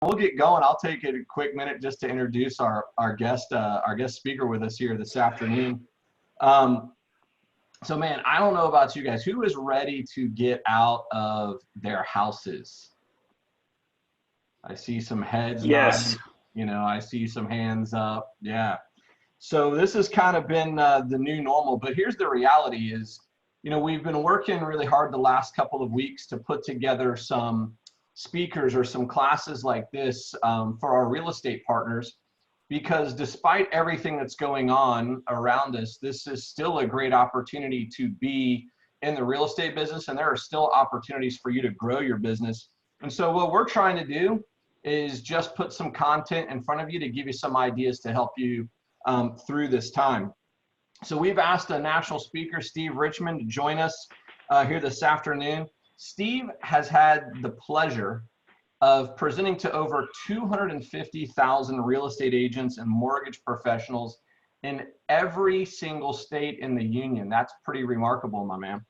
we'll get going. I'll take a quick minute just to introduce our guest speaker with us here this afternoon. So man, I don't know about you guys. Who is ready to get out of their houses? I see some heads Yes. nodding. I see some hands up. Yeah. So this has kind of been the new normal, but here's the reality is, we've been working really hard the last couple of weeks to put together some speakers or some classes like this for our real estate partners, because despite everything that's going on around us, this is still a great opportunity to be in the real estate business, and there are still opportunities for you to grow your business. And so what we're trying to do is just put some content in front of you to give you some ideas to help you through this time. So we've asked a national speaker, Steve Richman, to join us here this afternoon. Steve has had the pleasure of presenting to over 250,000 real estate agents and mortgage professionals in every single state in the union. That's pretty remarkable, my man.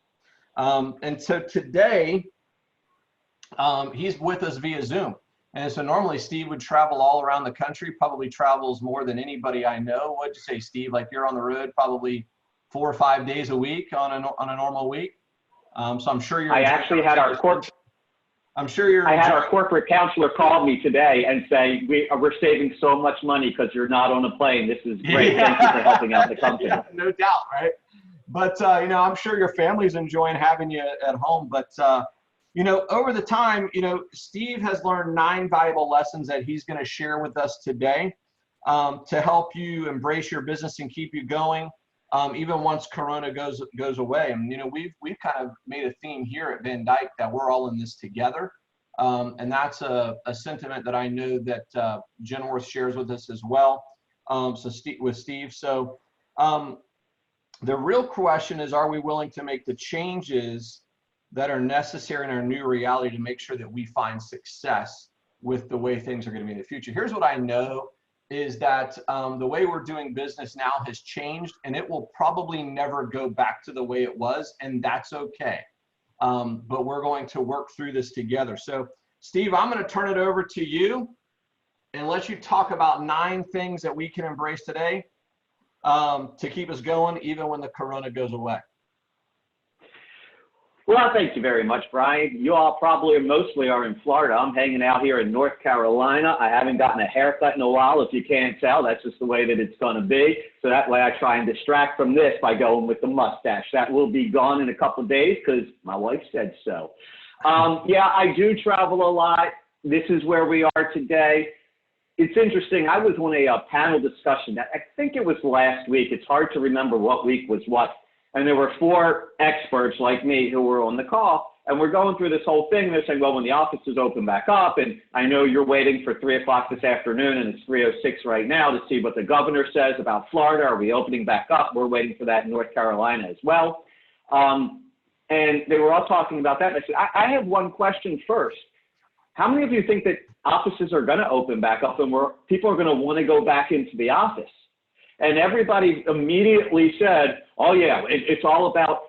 And so today, he's with us via Zoom. And so normally Steve would travel all around the country, probably travels more than anybody I know. What'd you say, Steve? Like you're on the road probably 4 or 5 days a week on a normal week? So I'm sure you're. I actually had our corporate counselor call me today and say we're saving so much money because you're not on a plane. This is great. Yeah. Thank you for helping out the company. Yeah, no doubt, right? But I'm sure your family's enjoying having you at home. But over the time, Steve has learned 9 valuable lessons that he's going to share with us today to help you embrace your business and keep you going. Even once Corona goes away. And we've kind of made a theme here at Van Dyke that we're all in this together, and that's a sentiment that I know that Genworth shares with us as well. With Steve. So the real question is, are we willing to make the changes that are necessary in our new reality to make sure that we find success with the way things are going to be in the future? Here's what I know is that the way we're doing business now has changed, and it will probably never go back to the way it was, and that's okay. But we're going to work through this together. So Steve, I'm going to turn it over to you and let you talk about 9 things that we can embrace today to keep us going even when the Corona goes away. Well, thank you very much, Brian. You all probably mostly are in Florida. I'm hanging out here in North Carolina. I haven't gotten a haircut in a while. If you can't tell, that's just the way that it's going to be. So that way I try and distract from this by going with the mustache. That will be gone in a couple of days because my wife said so. Yeah, I do travel a lot. This is where we are today. It's interesting. I was on a panel discussion. I think it was last week. It's hard to remember what week was what. And there were 4 experts like me who were on the call, and we're going through this whole thing. They're saying, well, when the offices open back up, and I know you're waiting for 3 o'clock this afternoon, and it's 3:06 right now to see what the governor says about Florida. Are we opening back up? We're waiting for that in North Carolina as well. And they were all talking about that. And I said, I have one question first. How many of you think that offices are going to open back up and people are going to want to go back into the office? And everybody immediately said, oh, yeah, it's all about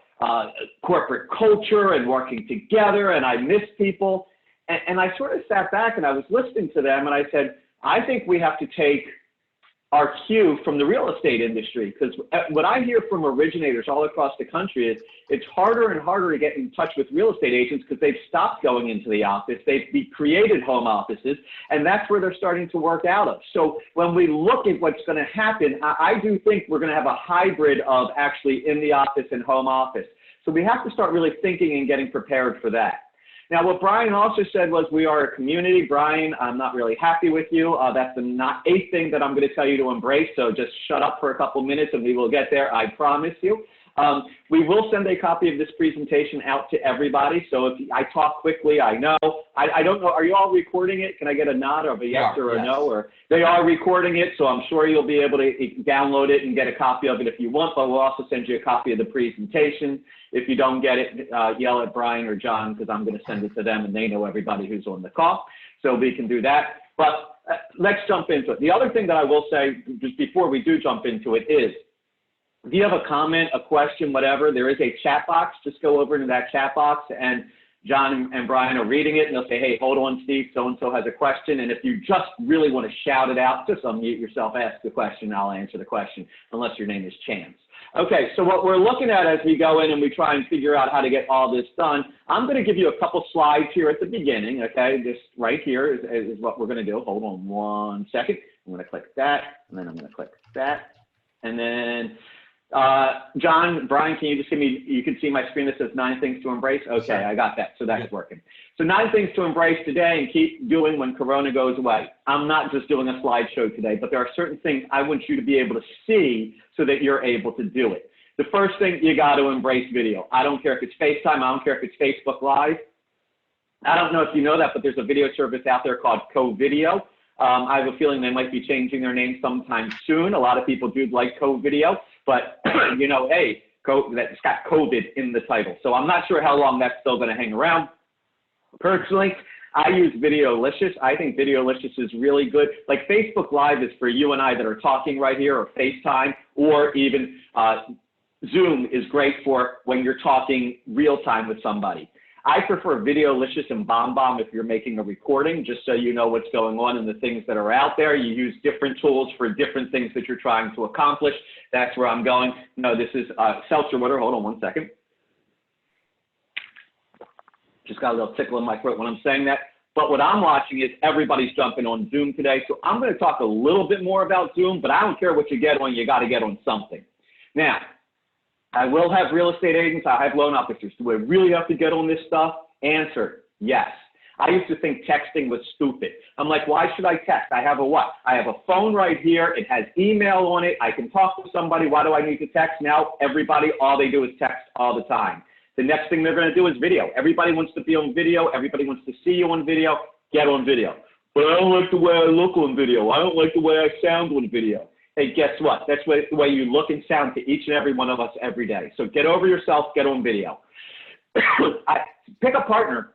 corporate culture and working together, and I miss people. And I sort of sat back and I was listening to them, and I said, I think we have to take our cue from the real estate industry, because what I hear from originators all across the country is it's harder and harder to get in touch with real estate agents because they've stopped going into the office. They've created home offices, and that's where they're starting to work out of. So when we look at what's going to happen, I do think we're going to have a hybrid of actually in the office and home office. So we have to start really thinking and getting prepared for that. Now, what Brian also said was we are a community. Brian, I'm not really happy with you. That's the 8th thing that I'm going to tell you to embrace. So just shut up for a couple minutes and we will get there. I promise you. We will send a copy of this presentation out to everybody. So if I talk quickly, I know. I don't know. Are you all recording it? Can I get a nod of a yes or a no? Or they are recording it, so I'm sure you'll be able to download it and get a copy of it if you want, but we'll also send you a copy of the presentation. If you don't get it, yell at Brian or John, because I'm going to send it to them, and they know everybody who's on the call, so we can do that. But let's jump into it. The other thing that I will say, just before we do jump into it, is if you have a comment, a question, whatever, there is a chat box. Just go over into that chat box and John and Brian are reading it, and they'll say, hey, hold on, Steve, so-and-so has a question. And if you just really want to shout it out, just unmute yourself, ask the question, and I'll answer the question, unless your name is Chance. Okay, so what we're looking at as we go in and we try and figure out how to get all this done, I'm going to give you a couple slides here at the beginning, okay? This right here is what we're going to do. Hold on one second. I'm going to click that, and then I'm going to click that. And then, John, Brian, can you just give me, you can see my screen that says 9 things to embrace? Okay, I got that, so that's working. So 9 things to embrace today and keep doing when Corona goes away. I'm not just doing a slideshow today, but there are certain things I want you to be able to see so that you're able to do it. The first thing, you got to embrace video. I don't care if it's FaceTime, I don't care if it's Facebook Live. I don't know if you know that, but there's a video service out there called Co-Video. I have a feeling they might be changing their name sometime soon. A lot of people do like Co-Video, but you know, hey, that's got COVID in the title. So I'm not sure how long that's still going to hang around. Personally, I use Videolicious. I think Videolicious is really good. Like Facebook Live is for you and I that are talking right here, or FaceTime, or even Zoom is great for when you're talking real time with somebody. I prefer Videolicious and BombBomb if you're making a recording, just so you know what's going on and the things that are out there. You use different tools for different things that you're trying to accomplish. That's where I'm going. No, this is seltzer water. Hold on one second. Just got a little tickle in my throat when I'm saying that. But what I'm watching is everybody's jumping on Zoom today. So I'm going to talk a little bit more about Zoom, but I don't care what you get on, you got to get on something. Now, I will have real estate agents, I have loan officers. Do I really have to get on this stuff? Answer, yes. I used to think texting was stupid. I'm like, why should I text? I have a what? I have a phone right here. It has email on it. I can talk to somebody. Why do I need to text? Now everybody, all they do is text all the time. The next thing they're going to do is video. Everybody wants to be on video. Everybody wants to see you on video. Get on video. But I don't like the way I look on video. I don't like the way I sound on video. Hey, guess what? That's the way you look and sound to each and every one of us every day. So get over yourself, get on video. Pick a partner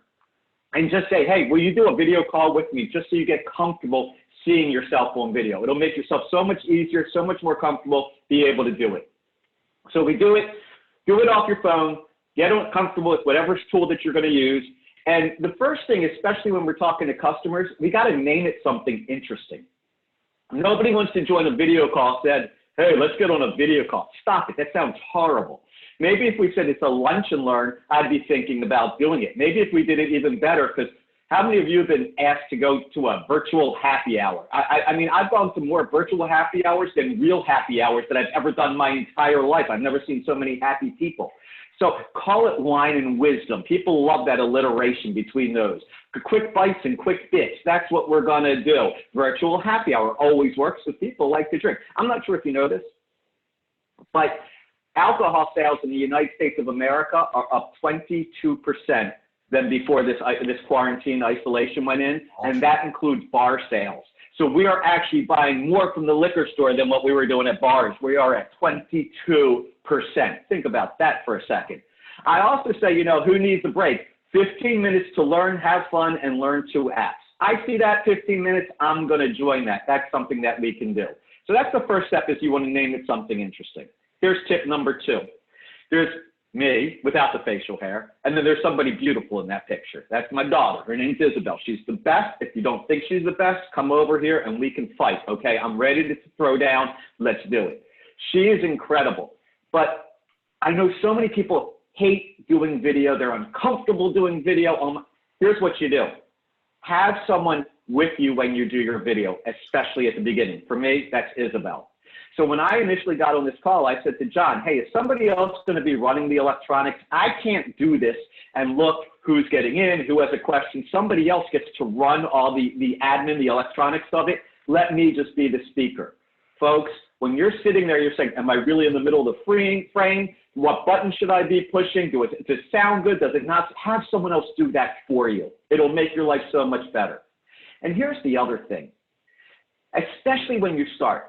and just say, hey, will you do a video call with me just so you get comfortable seeing yourself on video? It'll make yourself so much easier, so much more comfortable, be able to do it. So we do it off your phone, get comfortable with whatever tool that you're going to use. And the first thing, especially when we're talking to customers, we got to name it something interesting. Nobody wants to join a video call said, hey, let's get on a video call. Stop it. That sounds horrible. Maybe if we said it's a lunch and learn, I'd be thinking about doing it. Maybe if we did it even better, because how many of you have been asked to go to a virtual happy hour? I mean, I've gone to more virtual happy hours than real happy hours that I've ever done my entire life. I've never seen so many happy people. So call it wine and wisdom. People love that alliteration between those. Quick bites and quick bits. That's what we're going to do. Virtual happy hour always works because people like to drink. I'm not sure if you know this, but alcohol sales in the United States of America are up 22% than before this quarantine isolation went in, and that includes bar sales. So we are actually buying more from the liquor store than what we were doing at bars. We are at 22%. Think about that for a second. I also say, you know, who needs a break? 15 minutes to learn, have fun, and learn 2 apps. I see that 15 minutes, I'm going to join that. That's something that we can do. So that's the first step, is you want to name it something interesting. Here's tip number 2. There's me without the facial hair, and then there's somebody beautiful in that picture. That's my daughter. Her name's Isabel. She's the best. If you don't think she's the best, come over here and we can fight, okay? I'm ready to throw down. Let's do it. She is incredible. But I know so many people hate doing video. They're uncomfortable doing video. Here's what you do. Have someone with you when you do your video, especially at the beginning. For me, that's Isabel. So when I initially got on this call, I said to John, hey, is somebody else going to be running the electronics? I can't do this and look who's getting in, who has a question. Somebody else gets to run all the admin, the electronics of it. Let me just be the speaker. Folks, when you're sitting there, you're saying, am I really in the middle of the frame? What button should I be pushing? Does it sound good? Does it not? Have someone else do that for you. It'll make your life so much better. And here's the other thing, especially when you start.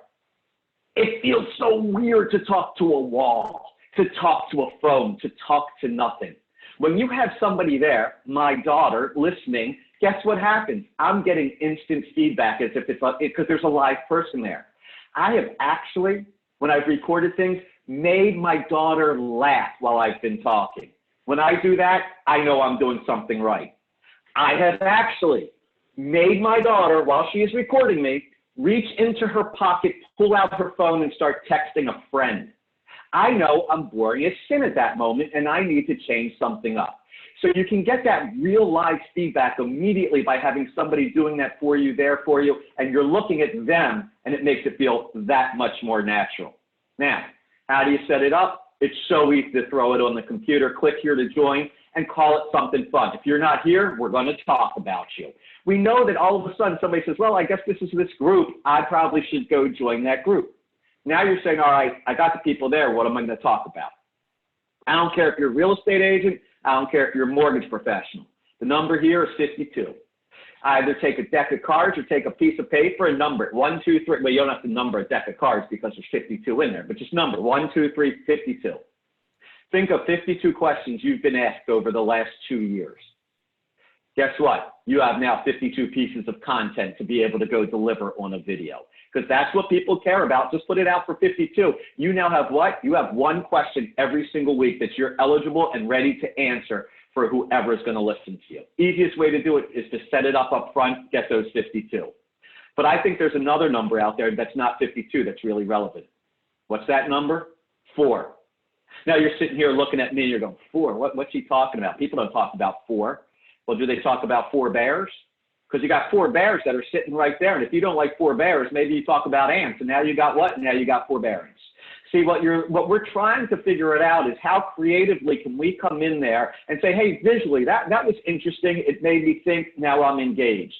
It feels so weird to talk to a wall, to talk to a phone, to talk to nothing. When you have somebody there, my daughter, listening, guess what happens? I'm getting instant feedback as if it's because there's a live person there. I have actually, when I've recorded things, made my daughter laugh while I've been talking. When I do that, I know I'm doing something right. I have actually made my daughter, while she is recording me, reach into her pocket, pull out her phone, and start texting a friend. I know I'm boring as sin at that moment, and I need to change something up. So you can get that real live feedback immediately by having somebody doing that for you, there for you, and you're looking at them, and it makes it feel that much more natural. Now, how do you set it up? It's so easy to throw it on the computer, click here to join, and call it something fun. If you're not here, we're going to talk about you. We know that all of a sudden somebody says, well, I guess this is this group. I probably should go join that group. Now you're saying, all right, I got the people there. What am I going to talk about? I don't care if you're a real estate agent. I don't care if you're a mortgage professional. The number here is 52. Either take a deck of cards or take a piece of paper and number it. 1, 2, 3. Well, you don't have to number a deck of cards because there's 52 in there, but just number 1, 2, 3, 52. Think of 52 questions you've been asked over the last 2 years. Guess what? You have now 52 pieces of content to be able to go deliver on a video, because that's what people care about. Just put it out for 52. You now have what? You have one question every single week that you're eligible and ready to answer for whoever is going to listen to you. Easiest way to do it is to set it up front, get those 52. But I think there's another number out there that's not 52 that's really relevant. What's that number? 4. Now you're sitting here looking at me and you're going, 4? What's he talking about? People don't talk about 4. Well, do they talk about 4 bears? Because you got 4 bears that are sitting right there. And if you don't like 4 bears, maybe you talk about ants. And now you got what? Now you got 4 bears. See, what we're trying to figure it out is how creatively can we come in there and say, hey, visually, that was interesting. It made me think. Now I'm engaged.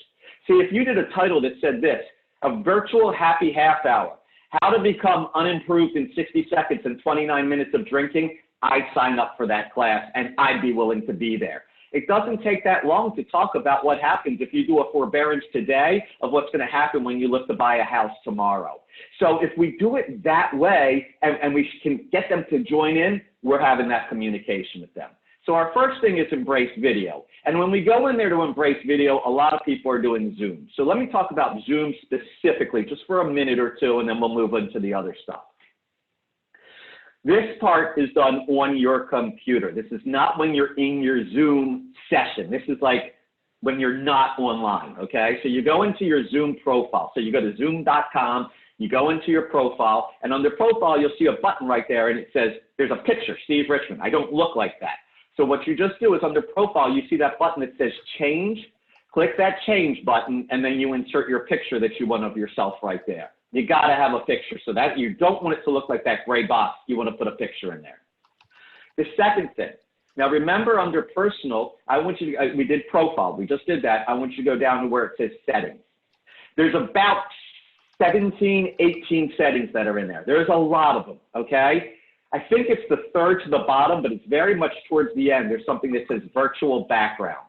See, if you did a title that said this, a virtual happy half hour, how to become unimproved in 60 seconds and 29 minutes of drinking, I'd sign up for that class and I'd be willing to be there. It doesn't take that long to talk about what happens if you do a forbearance today of what's going to happen when you look to buy a house tomorrow. So if we do it that way and we can get them to join in, we're having that communication with them. So our first thing is embrace video. And when we go in there to embrace video, a lot of people are doing Zoom. So let me talk about Zoom specifically just for a minute or two, and then we'll move into the other stuff. This part is done on your computer. This is not when you're in your Zoom session. This is like when you're not online, okay? So you go into your Zoom profile. So you go to zoom.com, you go into your profile, and under profile, you'll see a button right there, and it says, there's a picture, Steve Richman. I don't look like that. So what you just do is under profile, you see that button that says change. Click that change button, and then you insert your picture that you want of yourself right there. You got to have a picture so that you don't want it to look like that gray box. You want to put a picture in there. The second thing, now remember under personal, I want you to, we did profile. We just did that. I want you to go down to where it says settings. There's about 17, 18 settings that are in there. There's a lot of them, okay? I think it's the third to the bottom, but it's very much towards the end. There's something that says virtual background.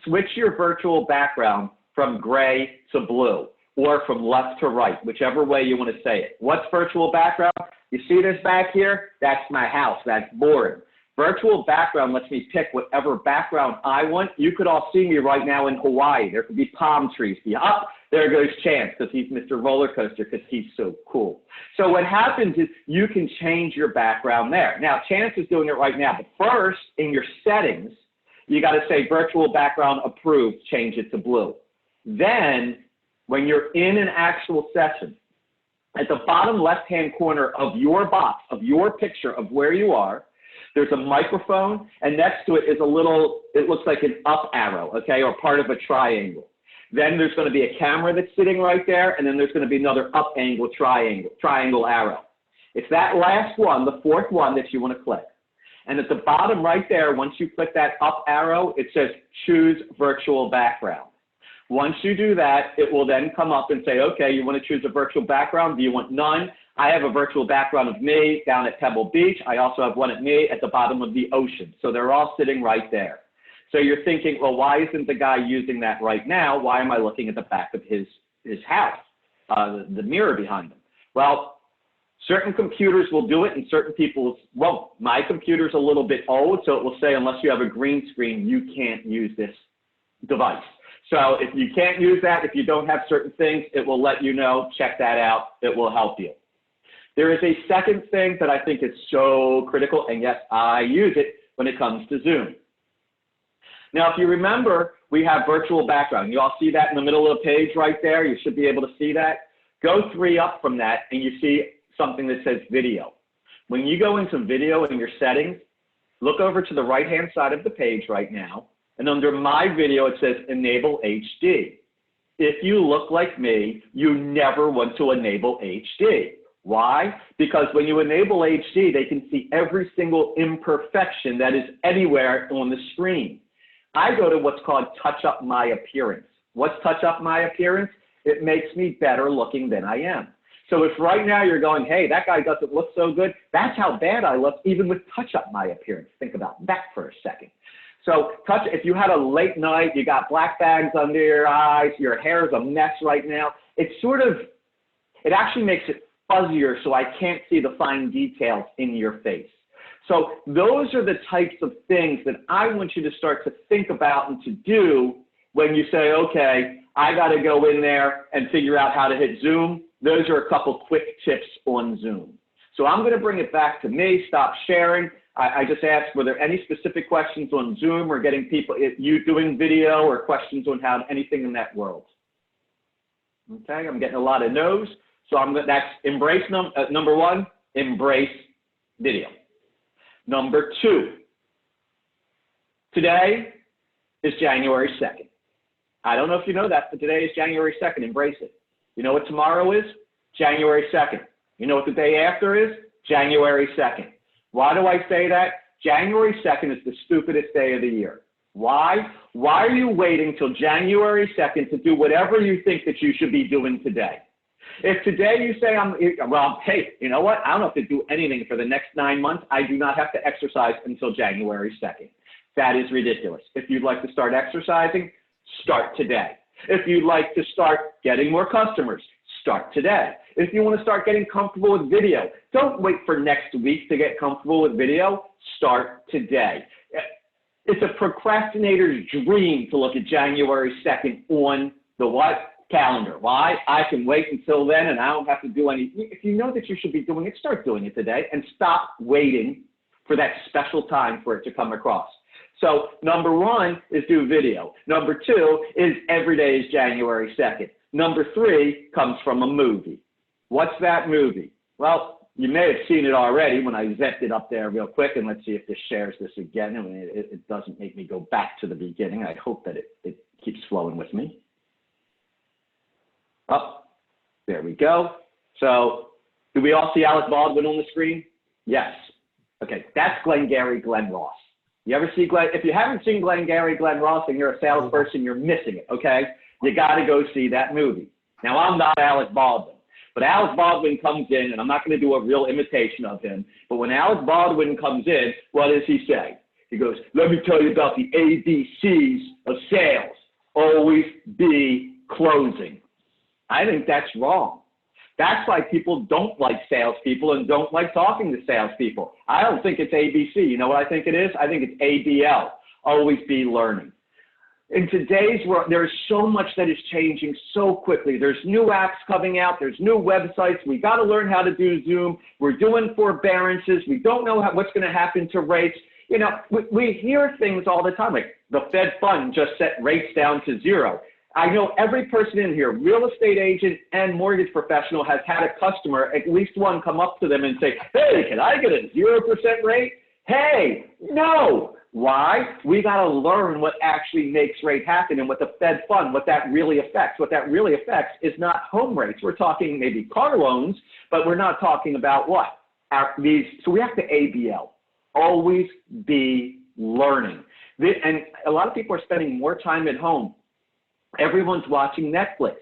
Switch your virtual background from gray to blue, or from left to right, whichever way you want to say it. What's virtual background? You see this back here? That's my house. That's boring. Virtual background lets me pick whatever background I want. You could all see me right now in Hawaii. There could be palm trees. Up, there goes Chance because he's Mr. Roller Coaster because he's so cool. So what happens is you can change your background there. Now, Chance is doing it right now, but first, in your settings, you got to say virtual background approved, change it to blue. Then, when you're in an actual session, at the bottom left-hand corner of your box, of your picture of where you are, there's a microphone, and next to it is a little, it looks like an up arrow, okay, or part of a triangle. Then there's going to be a camera that's sitting right there, and then there's going to be another up angle triangle arrow. It's that last one, the fourth one, that you want to click. And at the bottom right there, once you click that up arrow, it says choose virtual background. Once you do that, it will then come up and say, okay, you want to choose a virtual background? Do you want none? I have a virtual background of me down at Pebble Beach. I also have one of me at the bottom of the ocean. So they're all sitting right there. So you're thinking, well, why isn't the guy using that right now? Why am I looking at the back of his house, the mirror behind him? Well, certain computers will do it and certain people's won't. My computer's a little bit old, so it will say, unless you have a green screen, you can't use this device. So if you can't use that, if you don't have certain things, it will let you know, check that out, it will help you. There is a second thing that I think is so critical, and yes, I use it, when it comes to Zoom. Now, if you remember, we have virtual background. You all see that in the middle of the page right there? You should be able to see that. Go 3 up from that and you see something that says video. When you go into video in your settings, look over to the right-hand side of the page right now, and under My Video, it says Enable HD. If you look like me, you never want to enable HD. Why? Because when you enable HD, they can see every single imperfection that is anywhere on the screen. I go to what's called Touch Up My Appearance. What's Touch Up My Appearance? It makes me better looking than I am. So if right now you're going, hey, that guy doesn't look so good, that's how bad I look, even with Touch Up My Appearance. Think about that for a second. So if you had a late night, you got black bags under your eyes, your hair is a mess right now, it actually makes it fuzzier so I can't see the fine details in your face. So those are the types of things that I want you to start to think about and to do when you say, okay, I got to go in there and figure out how to hit Zoom. Those are a couple quick tips on Zoom. So I'm going to bring it back to me, stop sharing. I just asked, were there any specific questions on Zoom or getting people, you doing video or questions on how anything in that world? Okay, I'm getting a lot of no's. So that's embrace number 1, embrace video. Number 2, today is January 2nd. I don't know if you know that, but today is January 2nd. Embrace it. You know what tomorrow is? January 2nd. You know what the day after is? January 2nd. Why do I say that? January 2nd is the stupidest day of the year. Why? Why are you waiting till January 2nd to do whatever you think that you should be doing today? If today you say, hey, you know what? I don't have to do anything for the next 9 months. I do not have to exercise until January 2nd. That is ridiculous. If you'd like to start exercising, start today. If you'd like to start getting more customers, start today. If you want to start getting comfortable with video, don't wait for next week to get comfortable with video. Start today. It's a procrastinator's dream to look at January 2nd on the what? Calendar. Why? I can wait until then and I don't have to do anything. If you know that you should be doing it, start doing it today and stop waiting for that special time for it to come across. So number 1 is do video. Number 2 is every day is January 2nd. Number 3 comes from a movie. What's that movie? Well, you may have seen it already when I zipped it up there real quick, and let's see if this shares this again. I mean, it doesn't make me go back to the beginning. I hope that it keeps flowing with me. Oh, there we go. So do we all see Alec Baldwin on the screen? Yes. Okay, that's Glengarry Glen Ross. You ever see if you haven't seen Glengarry Glen Ross and you're a salesperson, you're missing it, okay? You got to go see that movie. Now, I'm not Alec Baldwin, but Alec Baldwin comes in, and I'm not going to do a real imitation of him, but when Alec Baldwin comes in, what does he say? He goes, let me tell you about the ABCs of sales. Always be closing. I think that's wrong. That's why people don't like salespeople and don't like talking to salespeople. I don't think it's ABC. You know what I think it is? I think it's ABL. Always be learning. In today's world, there's so much that is changing so quickly. There's new apps coming out. There's new websites. We got to learn how to do Zoom. We're doing forbearances. We don't know what's going to happen to rates. You know, we hear things all the time, like the Fed Fund just set rates down to 0. I know every person in here, real estate agent and mortgage professional, has had a customer, at least one, come up to them and say, hey, can I get a 0% rate? Hey, no. Why? We got to learn what actually makes rate happen and what the Fed Fund, what that really affects. What that really affects is not home rates. We're talking maybe car loans, but we're not talking about what? So we have to ABL. Always be learning. And a lot of people are spending more time at home. Everyone's watching Netflix.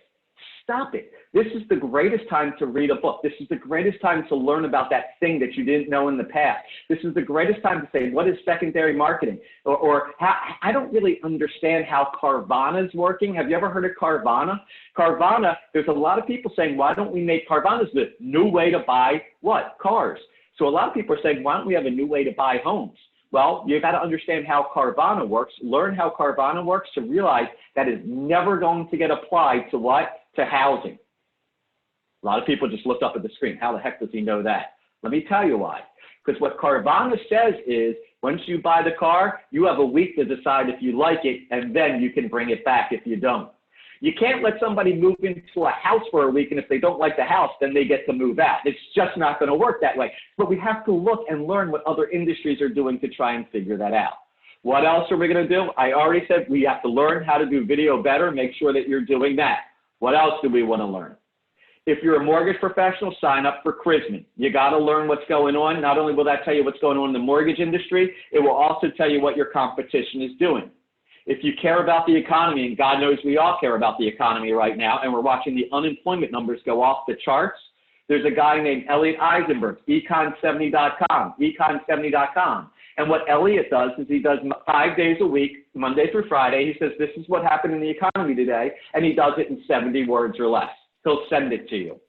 Stop it. This is the greatest time to read a book. This is the greatest time to learn about that thing that you didn't know in the past. This is the greatest time to say, what is secondary marketing? Or how, I don't really understand how Carvana is working. Have you ever heard of Carvana? Carvana, there's a lot of people saying, why don't we make Carvana the new way to buy what? Cars. So a lot of people are saying, why don't we have a new way to buy homes? Well, you got to understand how Carvana works, learn how Carvana works to realize that is never going to get applied to what? To housing. A lot of people just looked up at the screen. How the heck does he know that? Let me tell you why. Because what Carvana says is Once you buy the car, you have a week to decide if you like it, and then you can bring it back if you don't. You can't let somebody move into a house for a week, and if they don't like the house, then they get to move out. It's just not going to work that way. But we have to look and learn what other industries are doing to try and figure that out. What else are we going to do? I already said we have to learn how to do video better. Make sure that you're doing that. What else do we want to learn? If you're a mortgage professional, sign up for Richman. You got to learn what's going on. Not only will that tell you what's going on in the mortgage industry, it will also tell you what your competition is doing. If you care about the economy, and God knows we all care about the economy right now, and we're watching the unemployment numbers go off the charts, there's a guy named Elliot Eisenberg, econ70.com, econ70.com. And what Elliot does is he does 5 days a week, Monday through Friday. He says, this is what happened in the economy today, and he does it in 70 words or less. He'll send it to you.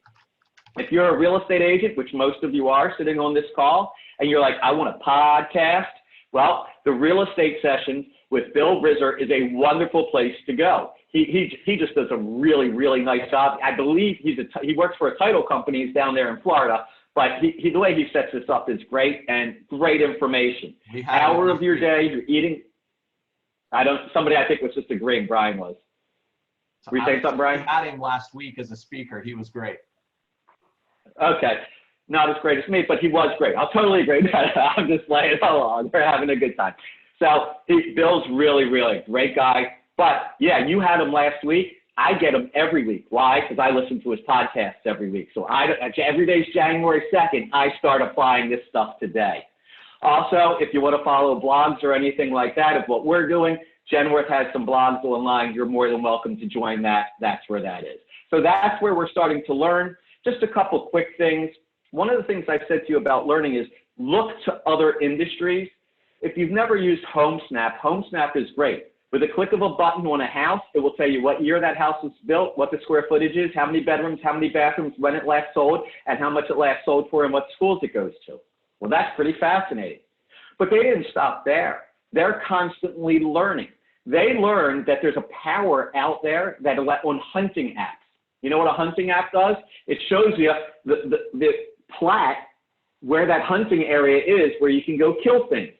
If you're a real estate agent, which most of you are sitting on this call, and you're like, I want a podcast, well, the real estate session with Bill Rizzer is a wonderful place to go. He just does a really, really nice job. I believe he works for a title company. He's down there in Florida, but the way he sets this up is great and great information. Hour of your day, you're eating. Somebody I think was just agreeing, Brian was. Were you saying something, Brian? We had him last week as a speaker. He was great. Okay. Not as great as me, but he was great. I'll totally agree. I'm just laying it along. We're having a good time. So Bill's really, really great guy. But yeah, you had him last week. I get him every week. Why? Because I listen to his podcasts every week. So every day is January 2nd. I start applying this stuff today. Also, if you want to follow blogs or anything like that of what we're doing, Genworth has some blogs online. You're more than welcome to join that. That's where that is. So that's where we're starting to learn. Just a couple quick things. One of the things I've said to you about learning is look to other industries. If you've never used HomeSnap is great. With a click of a button on a house, it will tell you what year that house was built, what the square footage is, how many bedrooms, how many bathrooms, when it last sold, and how much it last sold for, and what schools it goes to. Well, that's pretty fascinating. But they didn't stop there. They're constantly learning. They learned that there's a power out there that on hunting apps. You know what a hunting app does? It shows you the plat where that hunting area is where you can go kill things.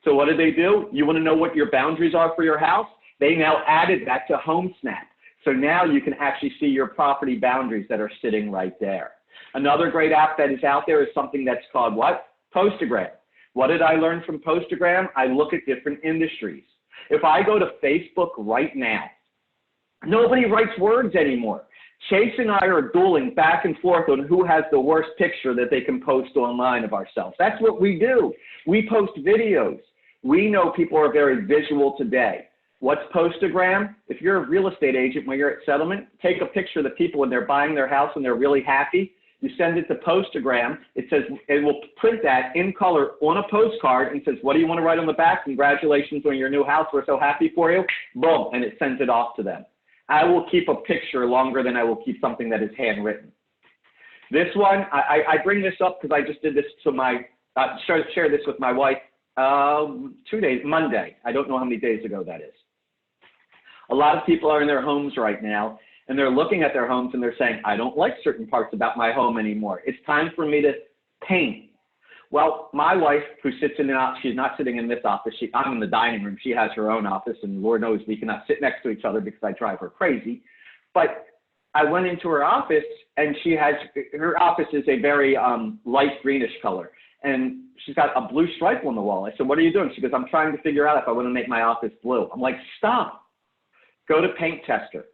So what do? You want to know what your boundaries are for your house? They now added that to HomeSnap. So now you can actually see your property boundaries that are sitting right there. Another great app that is out there is something that's called what? Postagram. What did I learn from Postagram? I look at different industries. If I go to Facebook right now, nobody writes words anymore. Chase and I are dueling back and forth on who has the worst picture that they can post online of ourselves. That's what we do. We post videos. We know people are very visual today. What's Postagram? If you're a real estate agent, when you're at settlement, take a picture of the people when they're buying their house and they're really happy. You send it to Postagram. It says, it will print that in color on a postcard and says, what do you want to write on the back? Congratulations on your new house. We're so happy for you. Boom. And it sends it off to them. I will keep a picture longer than I will keep something that is handwritten. This one, I bring this up because I just did this to share this with my wife 2 days, Monday. I don't know how many days ago that is. A lot of people are in their homes right now, and they're looking at their homes and they're saying, I don't like certain parts about my home anymore. It's time for me to paint. Well, my wife, who sits in the office, she's not sitting in this office. I'm in the dining room. She has her own office, and Lord knows we cannot sit next to each other because I drive her crazy. But I went into her office, and her office is a very light greenish color, and she's got a blue stripe on the wall. I said, what are you doing? She goes, I'm trying to figure out if I want to make my office blue. I'm like, stop. Go to Paint Tester.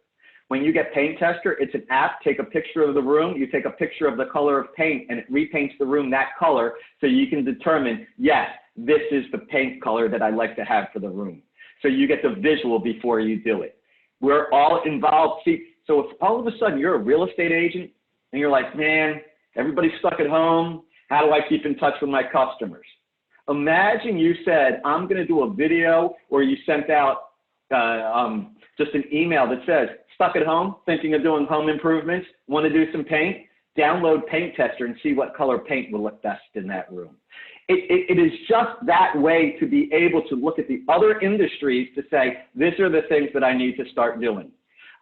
When you get Paint Tester, it's an app. Take a picture of the room. You take a picture of the color of paint, and it repaints the room that color so you can determine, yes, this is the paint color that I like to have for the room. So you get the visual before you do it. We're all involved. See, so if all of a sudden you're a real estate agent and you're like, man, everybody's stuck at home. How do I keep in touch with my customers? Imagine you said, I'm going to do a video, or you sent out just an email that says, stuck at home, thinking of doing home improvements, want to do some paint? Download Paint Tester and see what color paint will look best in that room. It is just that way to be able to look at the other industries to say, these are the things that I need to start doing.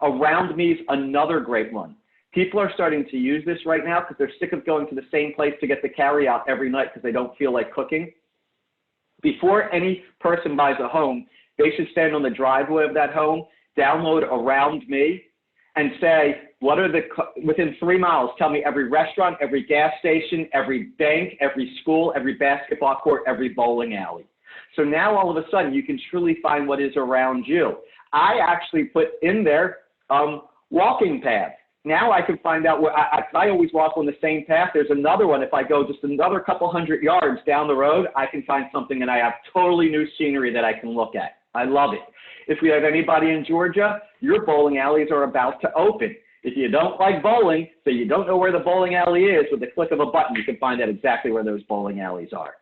Around Me is another great one. People are starting to use this right now because they're sick of going to the same place to get the carry out every night because they don't feel like cooking. Before any person buys a home, they should stand on the driveway of that home, download Around Me, and say, what are within 3 miles, tell me every restaurant, every gas station, every bank, every school, every basketball court, every bowling alley. So now all of a sudden you can truly find what is around you. I actually put in there walking paths. Now I can find out where I always walk on the same path. There's another one. If I go just another couple hundred yards down the road, I can find something and I have totally new scenery that I can look at. I love it. If we have anybody in Georgia, your bowling alleys are about to open. If you don't like bowling, so you don't know where the bowling alley is, with the click of a button, you can find out exactly where those bowling alleys are.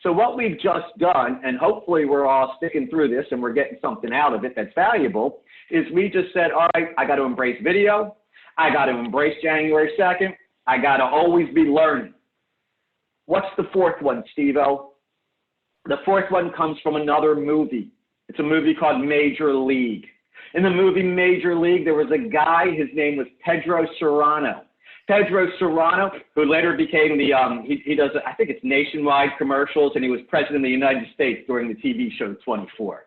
So what we've just done, and hopefully we're all sticking through this and we're getting something out of it that's valuable, is we just said, all right, I got to embrace video. I got to embrace January 2nd. I got to always be learning. What's the fourth one, Steve-O? The fourth one comes from another movie. It's a movie called Major League. In the movie Major League, there was a guy, his name was Pedro Serrano. Pedro Serrano, who later became the, he does, I think it's nationwide commercials, and he was president of the United States during the TV show 24.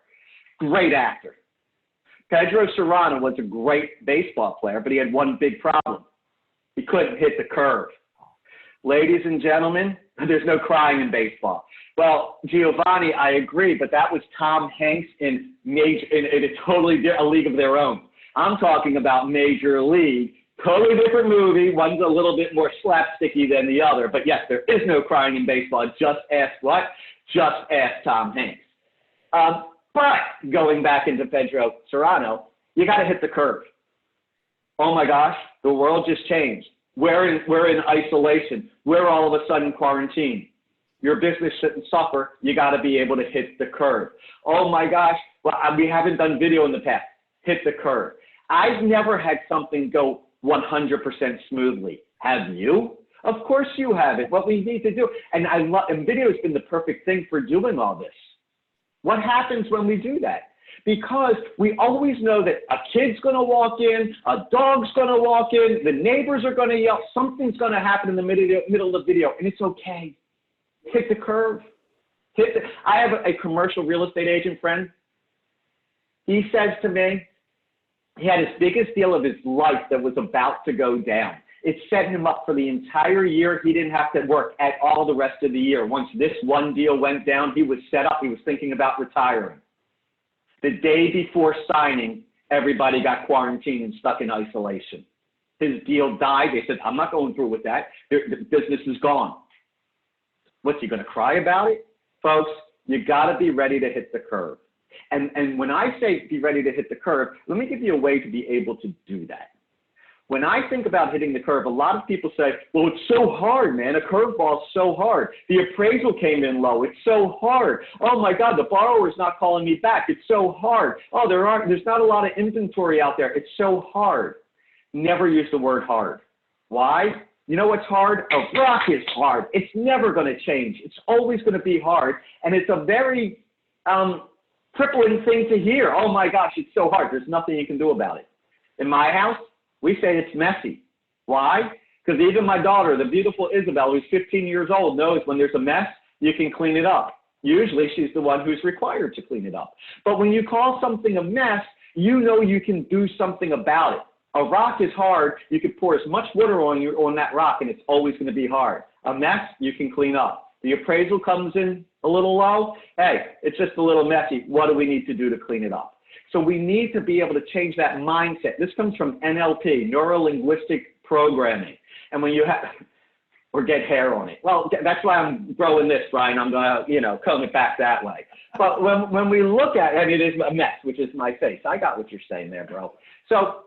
Great actor. Pedro Serrano was a great baseball player, but he had one big problem. He couldn't hit the curve. Ladies and gentlemen, there's no crying in baseball. Well, Giovanni, I agree, but that was Tom Hanks in a totally a league of their own. I'm talking about Major League, totally different movie. One's a little bit more slapsticky than the other, but yes, there is no crying in baseball. Just ask what? Just ask Tom Hanks. But going back into Pedro Serrano, you got to hit the curve. Oh my gosh, the world just changed. We're in isolation. We're all of a sudden quarantined. Your business shouldn't suffer. You got to be able to hit the curve. Oh my gosh, well, we haven't done video in the past. Hit the curve. I've never had something go 100% smoothly. Have you? Of course you haven't. What we need to do, and video has been the perfect thing for doing all this. What happens when we do that? Because we always know that a kid's going to walk in, a dog's going to walk in, the neighbors are going to yell, something's going to happen in the middle of the video, and it's okay. Hit the curve. I have a commercial real estate agent friend. He says to me, he had his biggest deal of his life that was about to go down. It set him up for the entire year. He didn't have to work at all the rest of the year. Once this one deal went down, he was set up. He was thinking about retiring. The day before signing, everybody got quarantined and stuck in isolation. His deal died. They said, I'm not going through with that. The business is gone. What's he going to cry about it? Folks, you got to be ready to hit the curve. And when I say be ready to hit the curve, let me give you a way to be able to do that. When I think about hitting the curve, a lot of people say, well, it's so hard, man. A curveball's so hard. The appraisal came in low. It's so hard. Oh, my God, the borrower's not calling me back. It's so hard. Oh, there's not a lot of inventory out there. It's so hard. Never use the word hard. Why? You know what's hard? A rock is hard. It's never going to change. It's always going to be hard. And it's a very crippling thing to hear. Oh, my gosh, it's so hard. There's nothing you can do about it. In my house, we say it's messy. Why? Because even my daughter, the beautiful Isabel, who's 15 years old, knows when there's a mess, you can clean it up. Usually she's the one who's required to clean it up. But when you call something a mess, you know you can do something about it. A rock is hard. You can pour as much water on that rock, and it's always going to be hard. A mess, you can clean up. The appraisal comes in a little low. Hey, it's just a little messy. What do we need to do to clean it up? So we need to be able to change that mindset. This comes from NLP, neuro-linguistic programming. And when you have, or get hair on it. Well, that's why I'm growing this, Brian. I'm going to, comb it back that way. But when we look at it, it is a mess, which is my face. I got what you're saying there, bro. So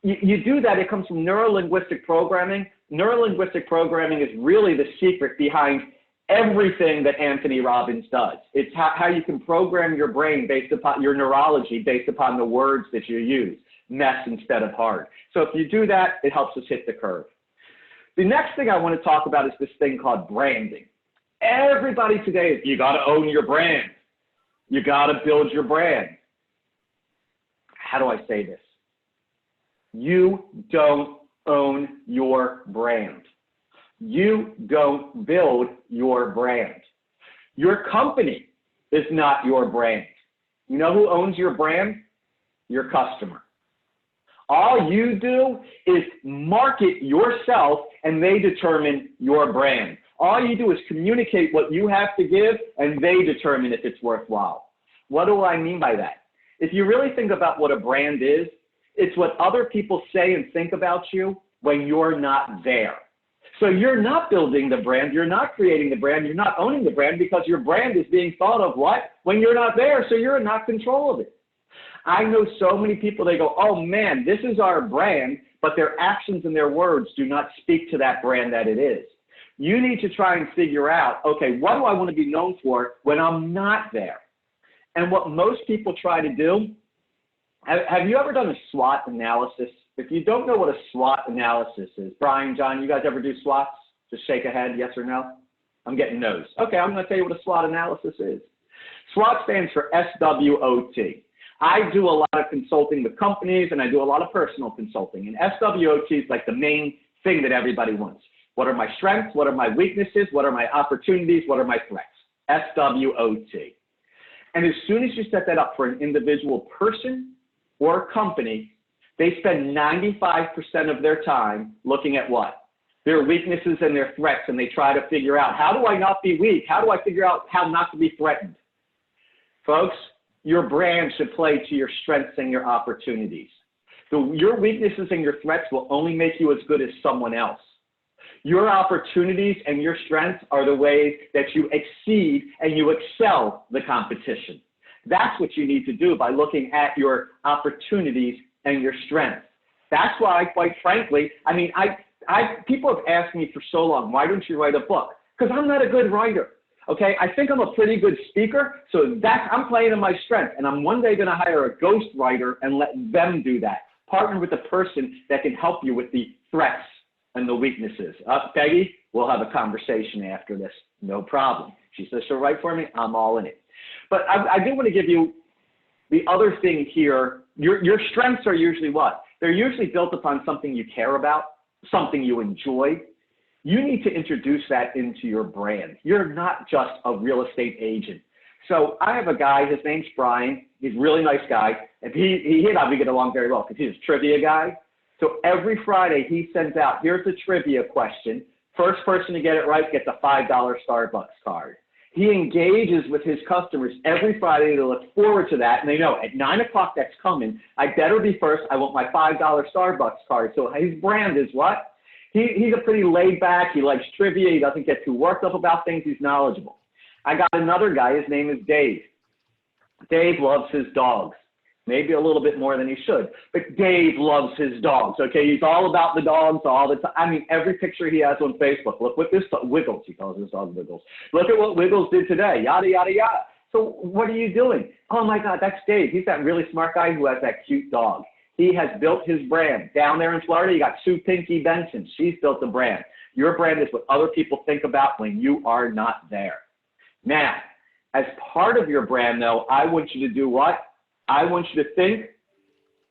you do that. It comes from neuro-linguistic programming. Neuro-linguistic programming is really the secret behind everything that Anthony Robbins does. It's how you can program your brain based upon your neurology, based upon the words that you use, mess instead of hard. So if you do that, it helps us hit the curve. The next thing I want to talk about is this thing called branding. Everybody today is, you got to own your brand. You got to build your brand. How do I say this? You don't own your brand. You don't build your brand. Your company is not your brand. You know who owns your brand? Your customer. All you do is market yourself and they determine your brand. All you do is communicate what you have to give and they determine if it's worthwhile. What do I mean by that? If you really think about what a brand is, it's what other people say and think about you when you're not there. So you're not building the brand, you're not creating the brand, you're not owning the brand because your brand is being thought of what? When you're not there, so you're not in control of it. I know so many people, they go, oh man, this is our brand, but their actions and their words do not speak to that brand that it is. You need to try and figure out, okay, what do I want to be known for when I'm not there? And what most people try to do, have you ever done a SWOT analysis? If you don't know what a SWOT analysis is, Brian, John, you guys ever do SWOTs? Just shake a head, yes or no? I'm getting no's. Okay, I'm going to tell you what a SWOT analysis is. SWOT stands for SWOT. I do a lot of consulting with companies and I do a lot of personal consulting. And SWOT is like the main thing that everybody wants. What are my strengths? What are my weaknesses? What are my opportunities? What are my threats? SWOT. And as soon as you set that up for an individual person or company, they spend 95% of their time looking at what? Their weaknesses and their threats, and they try to figure out, how do I not be weak? How do I figure out how not to be threatened? Folks, your brand should play to your strengths and your opportunities. So your weaknesses and your threats will only make you as good as someone else. Your opportunities and your strengths are the ways that you exceed and you excel the competition. That's what you need to do by looking at your opportunities and your strengths. That's why, quite frankly, I mean, people have asked me for so long, why don't you write a book? Because I'm not a good writer. Okay, I think I'm a pretty good speaker, so I'm playing in my strength, and I'm one day going to hire a ghost writer and let them do that. Partner with a person that can help you with the threats and the weaknesses. Peggy, we'll have a conversation after this, no problem. She says she'll write for me, I'm all in it. But I do want to give you the other thing here. Your strengths are usually what? They're usually built upon something you care about, something you enjoy. You need to introduce that into your brand. You're not just a real estate agent. So I have a guy, his name's Brian. He's a really nice guy. And he and I, we get along very well because he's a trivia guy. So every Friday he sends out, here's a trivia question. First person to get it right gets a $5 Starbucks card. He engages with his customers every Friday to look forward to that. And they know at 9 o'clock that's coming. I better be first. I want my $5 Starbucks card. So his brand is what? He's a pretty laid back. He likes trivia. He doesn't get too worked up about things. He's knowledgeable. I got another guy. His name is Dave. Dave loves his dogs. Maybe a little bit more than he should. But Dave loves his dogs, okay? He's all about the dogs all the time. I mean, every picture he has on Facebook. Look what this Wiggles, he calls his dog Wiggles. Look at what Wiggles did today, yada, yada, yada. So what are you doing? Oh, my God, that's Dave. He's that really smart guy who has that cute dog. He has built his brand. Down there in Florida, you got Sue Pinky Benson. She's built a brand. Your brand is what other people think about when you are not there. Now, as part of your brand, though, I want you to do what? I want you to think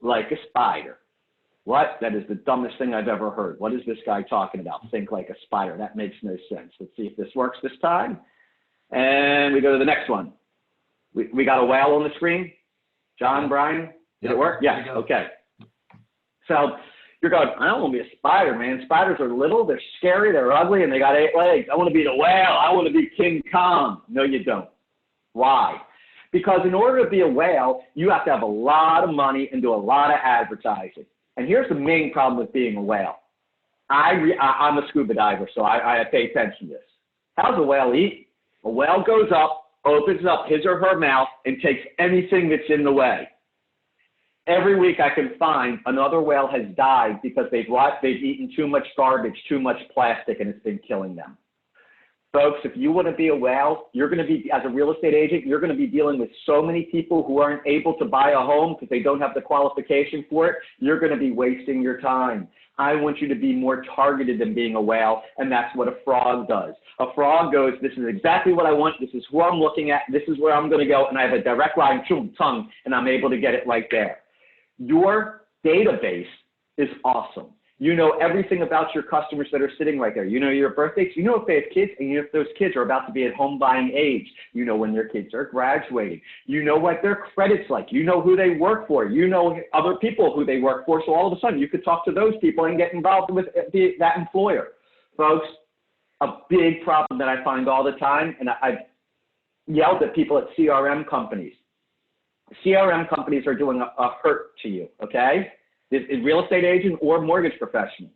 like a spider. What? That is the dumbest thing I've ever heard. What is this guy talking about? Think like a spider. That makes no sense. Let's see if this works this time. And we go to the next one. We got a whale on the screen? John, Brian? Did it work? Yeah, okay. So you're going, I don't want to be a spider, man. Spiders are little, they're scary, they're ugly, and they got 8 legs. I want to be the whale. I want to be King Kong. No, you don't. Why? Because in order to be a whale, you have to have a lot of money and do a lot of advertising. And here's the main problem with being a whale. I'm a scuba diver, so I pay attention to this. How does a whale eat? A whale goes up, opens up his or her mouth, and takes anything that's in the way. Every week I can find another whale has died because they've eaten too much garbage, too much plastic, and it's been killing them. Folks, if you want to be a whale, you're going to be, as a real estate agent, you're going to be dealing with so many people who aren't able to buy a home because they don't have the qualification for it. You're going to be wasting your time. I want you to be more targeted than being a whale, and that's what a frog does. A frog goes, this is exactly what I want, this is who I'm looking at, this is where I'm going to go, and I have a direct line, tongue, and I'm able to get it right there. Your database is awesome. You know everything about your customers that are sitting right there. You know your birthdays. You know if they have kids, and you know if those kids are about to be at home buying age. You know when their kids are graduating. You know what their credit's like. You know who they work for. You know other people who they work for. So all of a sudden, you could talk to those people and get involved with that employer. Folks, a big problem that I find all the time, and I've yelled at people at CRM companies. CRM companies are doing a hurt to you, okay? A real estate agent or mortgage professional.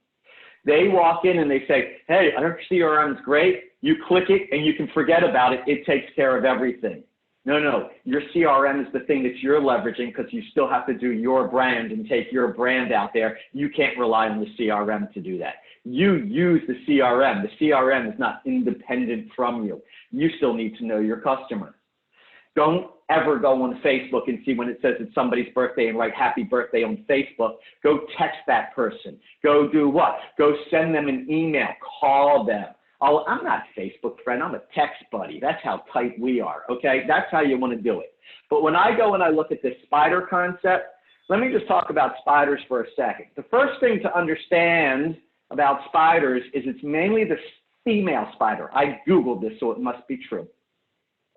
They walk in and they say, hey, our CRM is great. You click it and you can forget about it. It takes care of everything. No. Your CRM is the thing that you're leveraging because you still have to do your brand and take your brand out there. You can't rely on the CRM to do that. You use the CRM. The CRM is not independent from you. You still need to know your customer. Don't ever go on Facebook and see when it says it's somebody's birthday and write happy birthday on Facebook. Go text that person. Go do what? Go send them an email. Call them. Oh, I'm not a Facebook friend. I'm a text buddy. That's how tight we are, okay? That's how you want to do it. But when I go and I look at this spider concept, let me just talk about spiders for a second. The first thing to understand about spiders is it's mainly the female spider. I Googled this, so it must be true.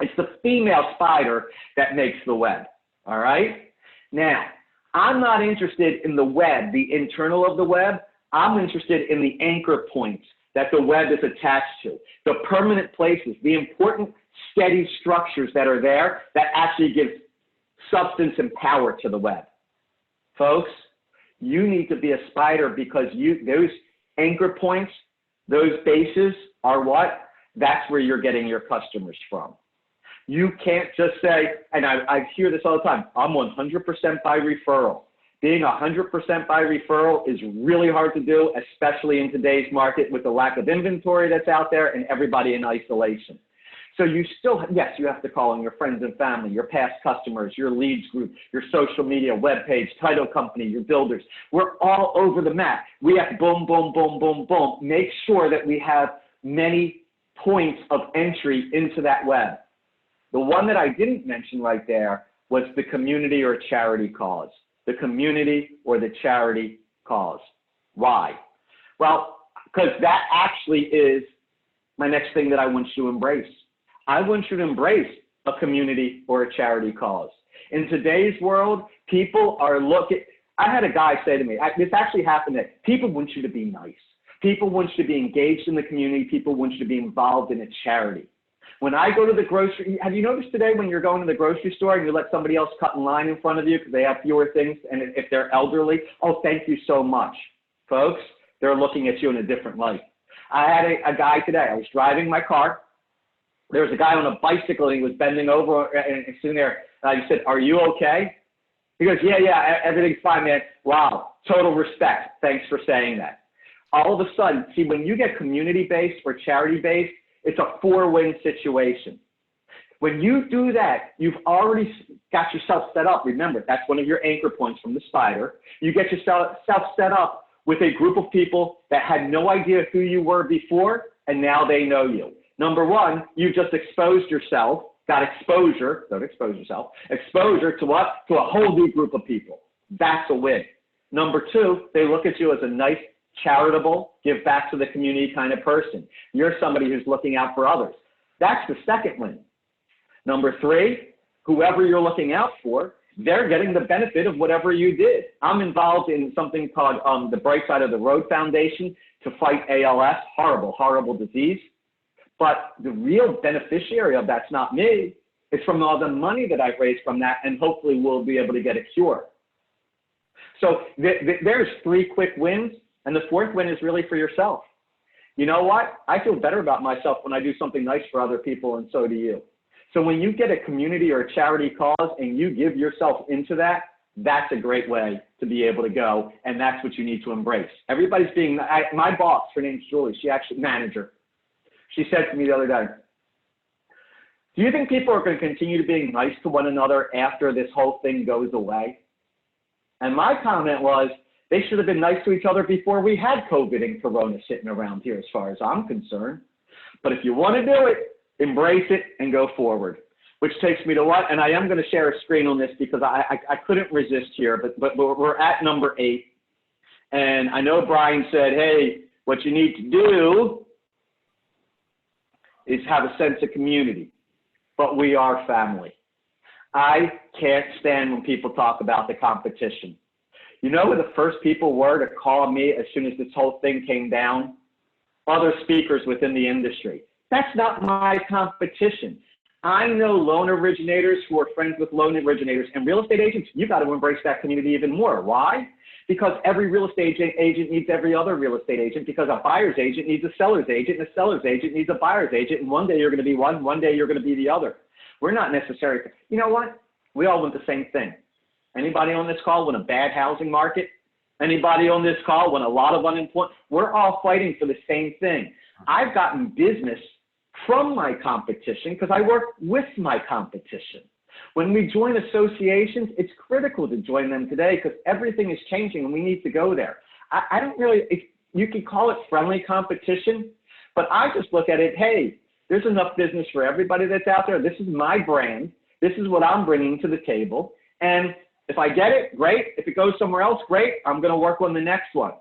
It's the female spider that makes the web, all right? Now, I'm not interested in the web, the internal of the web. I'm interested in the anchor points that the web is attached to, the permanent places, the important steady structures that are there that actually give substance and power to the web. Folks, you need to be a spider because those anchor points, those bases are what? That's where you're getting your customers from. You can't just say, and I hear this all the time, I'm 100% by referral. Being 100% by referral is really hard to do, especially in today's market with the lack of inventory that's out there and everybody in isolation. So you still, yes, you have to call on your friends and family, your past customers, your leads group, your social media, webpage, title company, your builders. We're all over the map. We have boom, boom, boom, boom, boom. Make sure that we have many points of entry into that web. The one that I didn't mention right there was the community or charity cause. The community or the charity cause. Why? Well, because that actually is my next thing that I want you to embrace. I want you to embrace a community or a charity cause. In today's world, people are looking, I had a guy say to me, this actually happened, that people want you to be nice. People want you to be engaged in the community. People want you to be involved in a charity. When I go to the grocery, have you noticed today when you're going to the grocery store and you let somebody else cut in line in front of you because they have fewer things, and if they're elderly, oh, thank you so much. Folks, they're looking at you in a different light. I had a guy today. I was driving my car. There was a guy on a bicycle, and he was bending over and sitting there. And I said, are you okay? He goes, yeah, everything's fine, man. Wow, total respect. Thanks for saying that. All of a sudden, see, when you get community-based or charity-based, it's a four-win situation. When you do that, you've already got yourself set up. Remember, that's one of your anchor points from the spider. You get yourself set up with a group of people that had no idea who you were before, and now they know you. Number one, you just exposed yourself, got exposure, don't expose yourself, exposure to what? To a whole new group of people. That's a win. Number two, they look at you as a nice, charitable, give back to the community kind of person. You're somebody who's looking out for others. That's the second win. Number three, whoever you're looking out for, they're getting the benefit of whatever you did. I'm involved in something called the Bright Side of the Road Foundation to fight ALS, horrible, horrible disease. But the real beneficiary of that's not me. It's from all the money that I've raised from that, and hopefully we'll be able to get a cure. So there's three quick wins. And the fourth win is really for yourself. You know what? I feel better about myself when I do something nice for other people, and so do you. So when you get a community or a charity cause and you give yourself into that, that's a great way to be able to go, and that's what you need to embrace. Everybody's being, my boss, her name's Julie, she actually, manager, she said to me the other day, do you think people are going to continue to be nice to one another after this whole thing goes away? And my comment was, they should have been nice to each other before we had COVID and Corona sitting around here, as far as I'm concerned. But if you want to do it, embrace it and go forward. Which takes me to what? And I am going to share a screen on this because I couldn't resist here, but we're at number 8. And I know Brian said, hey, what you need to do is have a sense of community, but we are family. I can't stand when people talk about the competition. You know who the first people were to call me as soon as this whole thing came down? Other speakers within the industry. That's not my competition. I know loan originators who are friends with loan originators, and real estate agents, you got to embrace that community even more. Why? Because every real estate agent needs every other real estate agent, because a buyer's agent needs a seller's agent, and a seller's agent needs a buyer's agent, and one day you're going to be one day you're going to be the other. We're not necessary. You know what? We all want the same thing. Anybody on this call want a bad housing market? Anybody on this call want a lot of unemployment? We're all fighting for the same thing. I've gotten business from my competition because I work with my competition. When we join associations, it's critical to join them today because everything is changing and we need to go there. I don't really, you can call it friendly competition, but I just look at it, hey, there's enough business for everybody that's out there. This is my brand. This is what I'm bringing to the table. And if I get it, great. If it goes somewhere else, great. I'm going to work on the next one.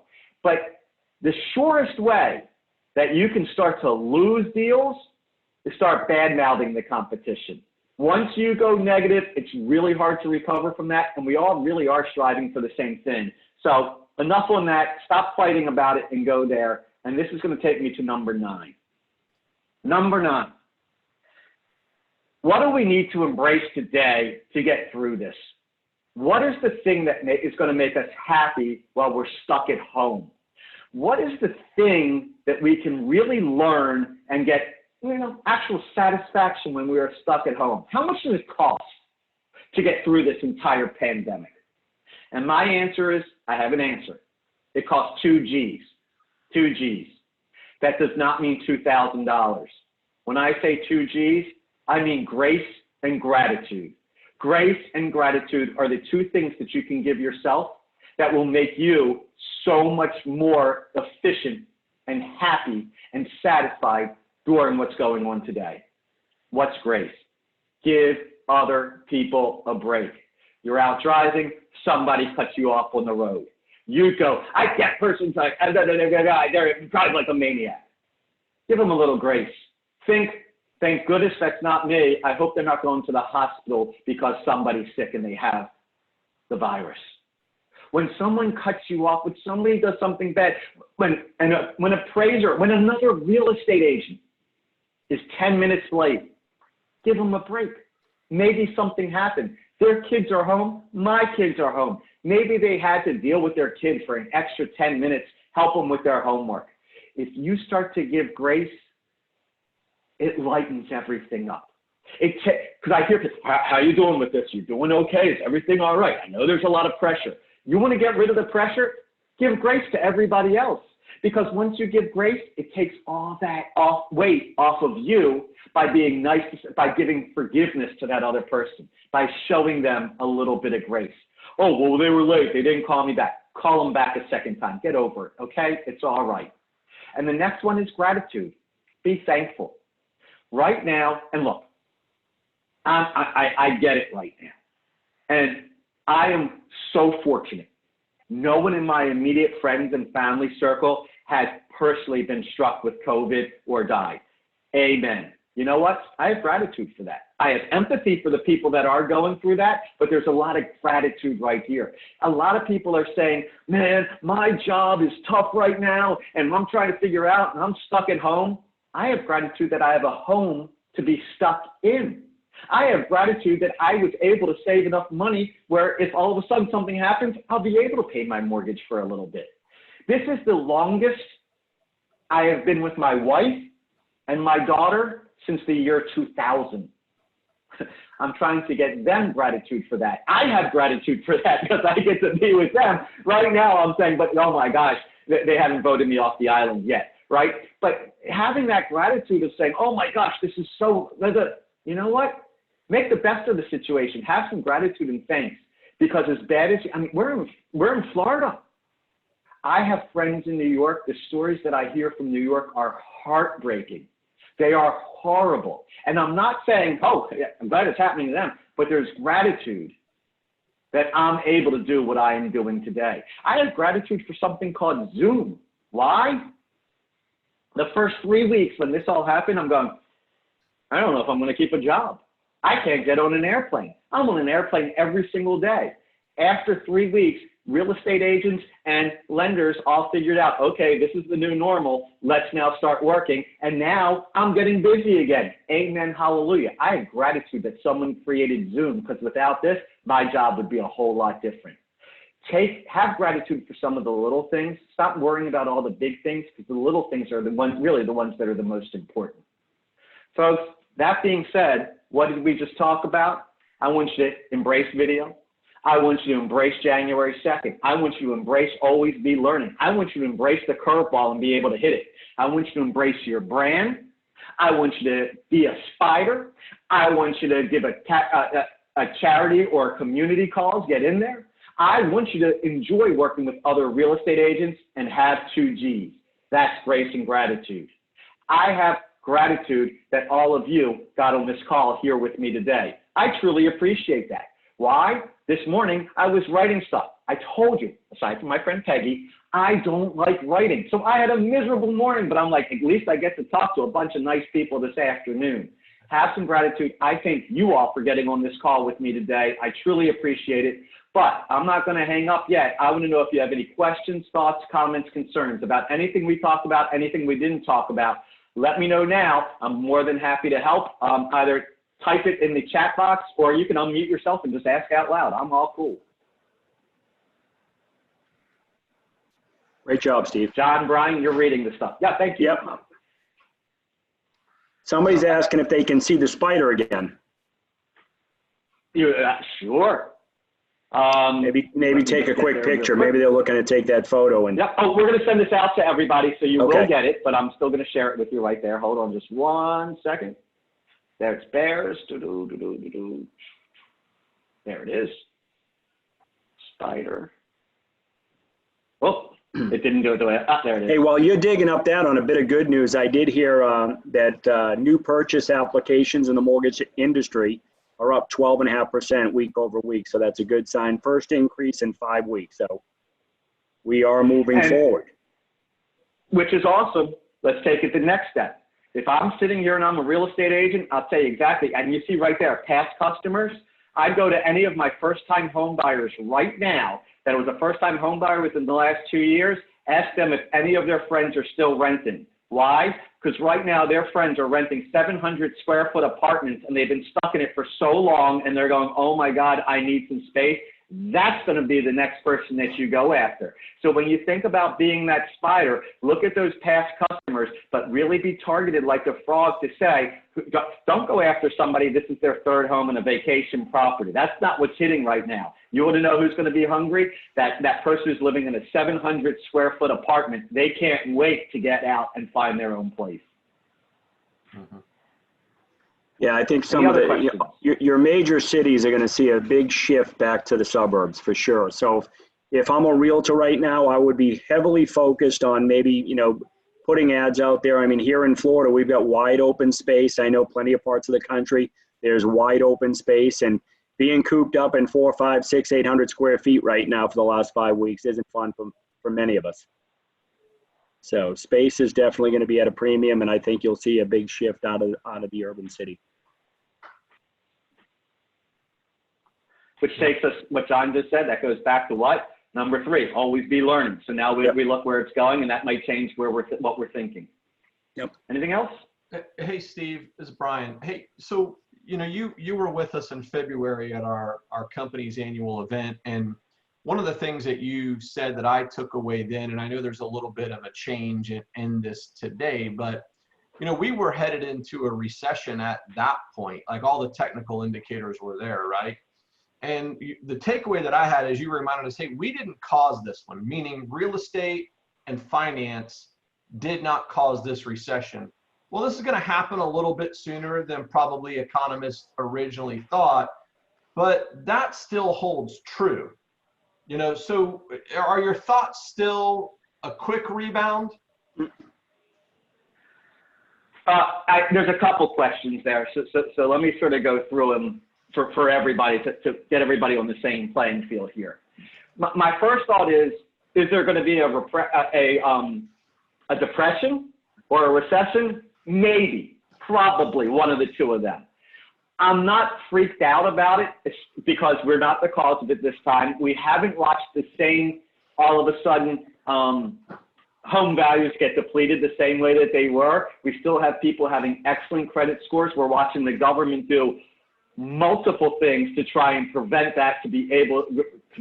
But the surest way that you can start to lose deals is start bad-mouthing the competition. Once you go negative, it's really hard to recover from that, and we all really are striving for the same thing. So enough on that. Stop fighting about it and go there. And this is going to take me to number 9. Number 9. What do we need to embrace today to get through this? What is the thing that is going to make us happy while we're stuck at home? What is the thing that we can really learn and get, actual satisfaction when we are stuck at home? How much does it cost to get through this entire pandemic? And my answer is, I have an answer. It costs 2 G's. 2 G's. That does not mean $2,000. When I say 2 G's, I mean grace and gratitude. Grace and gratitude are the 2 things that you can give yourself that will make you so much more efficient and happy and satisfied during what's going on today. What's grace? Give other people a break. You're out driving, somebody cuts you off on the road. You go, that person's like, they're probably like a maniac. Give them a little grace. Think, thank goodness that's not me. I hope they're not going to the hospital because somebody's sick and they have the virus. When someone cuts you off, when somebody does something bad, when another real estate agent is 10 minutes late, give them a break. Maybe something happened. Their kids are home, my kids are home. Maybe they had to deal with their kids for an extra 10 minutes, help them with their homework. If you start to give grace, it lightens everything up. Because I hear people, how are you doing with this? You doing okay? Is everything all right? I know there's a lot of pressure. You want to get rid of the pressure? Give grace to everybody else. Because once you give grace, it takes all that weight off of you by being nice, by giving forgiveness to that other person, by showing them a little bit of grace. Oh, well, they were late. They didn't call me back. Call them back a second time. Get over it, okay? It's all right. And the next one is gratitude. Be thankful. Right now, and look, I get it right now. And I am so fortunate. No one in my immediate friends and family circle has personally been struck with COVID or died. Amen. You know what? I have gratitude for that. I have empathy for the people that are going through that, but there's a lot of gratitude right here. A lot of people are saying, man, my job is tough right now, and I'm trying to figure out, and I'm stuck at home. I have gratitude that I have a home to be stuck in. I have gratitude that I was able to save enough money where if all of a sudden something happens, I'll be able to pay my mortgage for a little bit. This is the longest I have been with my wife and my daughter since the year 2000. I'm trying to get them gratitude for that. I have gratitude for that because I get to be with them. Right now I'm saying, but oh my gosh, they haven't voted me off the island yet, right? But having that gratitude of saying, oh my gosh, this is so, you know what? Make the best of the situation. Have some gratitude and thanks, because as bad as, we're in Florida. I have friends in New York. The stories that I hear from New York are heartbreaking. They are horrible. And I'm not saying, oh, I'm glad it's happening to them, but there's gratitude that I'm able to do what I am doing today. I have gratitude for something called Zoom. Why? The first 3 weeks when this all happened, I'm going, I don't know if I'm going to keep a job. I can't get on an airplane. I'm on an airplane every single day. After 3 weeks, real estate agents and lenders all figured out, okay, this is the new normal. Let's now start working. And now I'm getting busy again. Amen. Hallelujah. I have gratitude that someone created Zoom, because without this, my job would be a whole lot different. Have gratitude for some of the little things. Stop worrying about all the big things, because the little things are really the ones that are the most important. Folks, that being said, what did we just talk about? I want you to embrace video. I want you to embrace January 2nd. I want you to embrace always be learning. I want you to embrace the curveball and be able to hit it. I want you to embrace your brand. I want you to be a spider. I want you to give a charity or community calls, get in there. I want you to enjoy working with other real estate agents and have 2 G's. That's grace and gratitude. I have gratitude that all of you got on this call here with me today. I truly appreciate that. Why? This morning, I was writing stuff. I told you, aside from my friend Peggy, I don't like writing. So I had a miserable morning, but I'm like, at least I get to talk to a bunch of nice people this afternoon. Have some gratitude. I thank you all for getting on this call with me today. I truly appreciate it. But I'm not going to hang up yet. I want to know if you have any questions, thoughts, comments, concerns about anything we talked about, anything we didn't talk about. Let me know now. I'm more than happy to help. Either type it in the chat box, or you can unmute yourself and just ask out loud. I'm all cool. Great job, Steve. John, Brian, you're reading the stuff. Yeah, thank you. Yep. Somebody's asking if they can see the spider again. Sure. Maybe take a quick picture. Maybe they're looking to take that photo. And yep. Oh, we're going to send this out to everybody, so you Okay. will get it, but I'm still going to share it with you right there. Hold on just 1 second. There's bears. There it is. Spider. Oh, it didn't do it the way. There it is. Hey, while you're digging up that, on a bit of good news, I did hear that new purchase applications in the mortgage industry are up 12.5% week over week. So that's a good sign. First increase in 5 weeks. So we are moving forward. Which is awesome. Let's take it the next step. If I'm sitting here and I'm a real estate agent, I'll tell you exactly. And you see right there, past customers. I'd go to any of my first-time home buyers right now that was a first-time home buyer within the last 2 years. Ask them if any of their friends are still renting. Why? Because right now their friends are renting 700 square foot apartments, and they've been stuck in it for so long, and they're going, oh my God, I need some space. That's going to be the next person that you go after. So when you think about being that spider, look at those past customers, but really be targeted like a frog to say, don't go after somebody, this is their third home and a vacation property. That's not what's hitting right now. You want to know who's going to be hungry? That person who's living in a 700 square foot apartment. They can't wait to get out and find their own place. Mm-hmm. Yeah, I think some of your major cities are going to see a big shift back to the suburbs for sure. So if I'm a realtor right now, I would be heavily focused on maybe, putting ads out there. I mean, here in Florida, we've got wide open space. I know plenty of parts of the country, there's wide open space, and being cooped up in 400, 500, 600, 800 square feet right now for the last 5 weeks isn't fun for many of us. So space is definitely going to be at a premium, and I think you'll see a big shift out of the urban city. Which takes us, what John just said, that goes back to what? Number 3, always be learning. So now we look where it's going, and that might change what we're thinking. Yep. Anything else? Hey, Steve, this is Brian. Hey, so, you were with us in February at our company's annual event, and one of the things that you said that I took away then, and I know there's a little bit of a change in this today, but we were headed into a recession at that point. Like, all the technical indicators were there, right? And the takeaway that I had is you reminded us, hey, we didn't cause this one, meaning real estate and finance did not cause this recession. Well, this is going to happen a little bit sooner than probably economists originally thought, but that still holds true. So are your thoughts still a quick rebound? There's a couple questions there. So let me sort of go through them for everybody to get everybody on the same playing field here. My first thought is there going to be a depression or a recession? Maybe, probably one of the two of them. I'm not freaked out about it because we're not the cause of it this time. We haven't watched the same, all of a sudden, home values get depleted the same way that they were. We still have people having excellent credit scores. We're watching the government do multiple things to try and prevent that, to be able,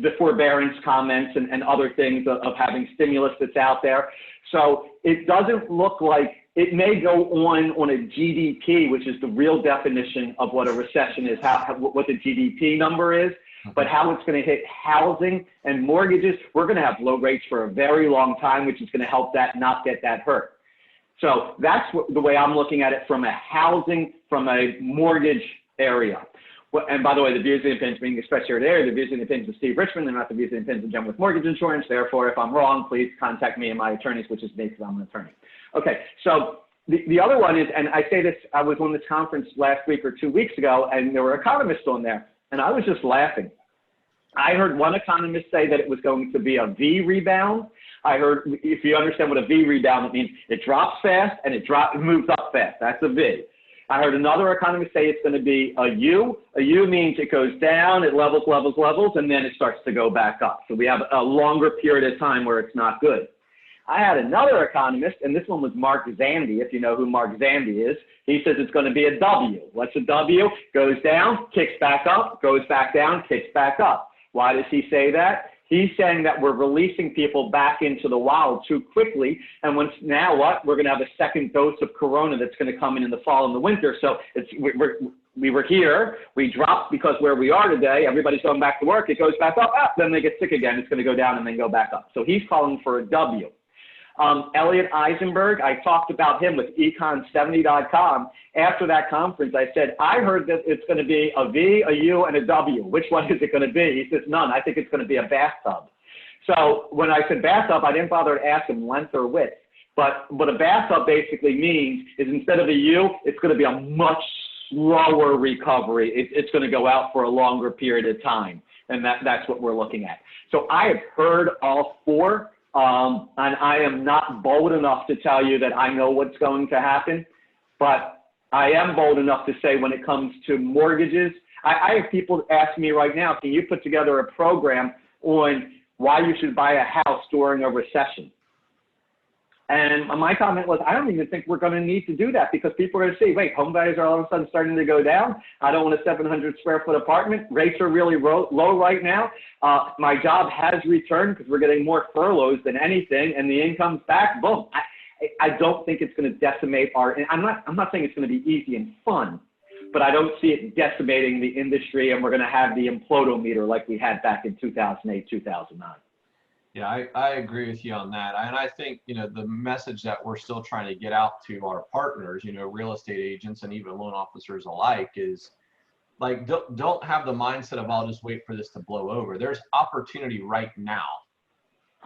the forbearance comments and other things of having stimulus that's out there. So it doesn't look like, it may go on a GDP, which is the real definition of what a recession is, what the GDP number is, but how it's going to hit housing and mortgages. We're going to have low rates for a very long time, which is going to help that not get that hurt. So that's the way I'm looking at it from a housing, from a mortgage area. And by the way, the views and opinions being expressed here today are the views and opinions of Steve Richman. They're not the views and opinions of Genworth Mortgage Insurance. Therefore, if I'm wrong, please contact me and my attorneys, which is me because I'm an attorney. Okay, so the other one is, and I say this, I was on this conference last week or 2 weeks ago, and there were economists on there, and I was just laughing. I heard one economist say that it was going to be a V rebound. I heard, if you understand what a V rebound, it means it drops fast and it moves up fast. That's a V. I heard another economist say it's going to be a U. A U means it goes down, it levels, and then it starts to go back up. So we have a longer period of time where it's not good. I had another economist, and this one was Mark Zandi, if you know who Mark Zandi is. He says it's going to be a W. What's a W? Goes down, kicks back up, goes back down, kicks back up. Why does he say that? He's saying that we're releasing people back into the wild too quickly. And now what? We're going to have a second dose of corona that's going to come in the fall and the winter. So we were here, we dropped because where we are today, everybody's going back to work, it goes back up, then they get sick again, it's going to go down and then go back up. So he's calling for a W. Elliot Eisenberg, I talked about him with econ70.com. After that conference, I said, I heard that it's going to be a V, a U, and a W. Which one is it going to be? He says, none. I think it's going to be a bathtub. So when I said bathtub, I didn't bother to ask him length or width. But what a bathtub basically means is instead of a U, it's going to be a much slower recovery. It's going to go out for a longer period of time. And that's what we're looking at. So I have heard all four. And I am not bold enough to tell you that I know what's going to happen, but I am bold enough to say when it comes to mortgages, I have people ask me right now, can you put together a program on why you should buy a house during a recession? And my comment was, I don't even think we're going to need to do that because people are going to see, wait, home values are all of a sudden starting to go down. I don't want a 700 square foot apartment. Rates are really low right now. My job has returned because we're getting more furloughs than anything, and the income's back. Boom. I don't think it's going to decimate I'm not saying it's going to be easy and fun, but I don't see it decimating the industry, and we're going to have the implodometer like we had back in 2008, 2009. Yeah, I agree with you on that. And I think, the message that we're still trying to get out to our partners, real estate agents and even loan officers alike is like, don't have the mindset of I'll just wait for this to blow over. There's opportunity right now.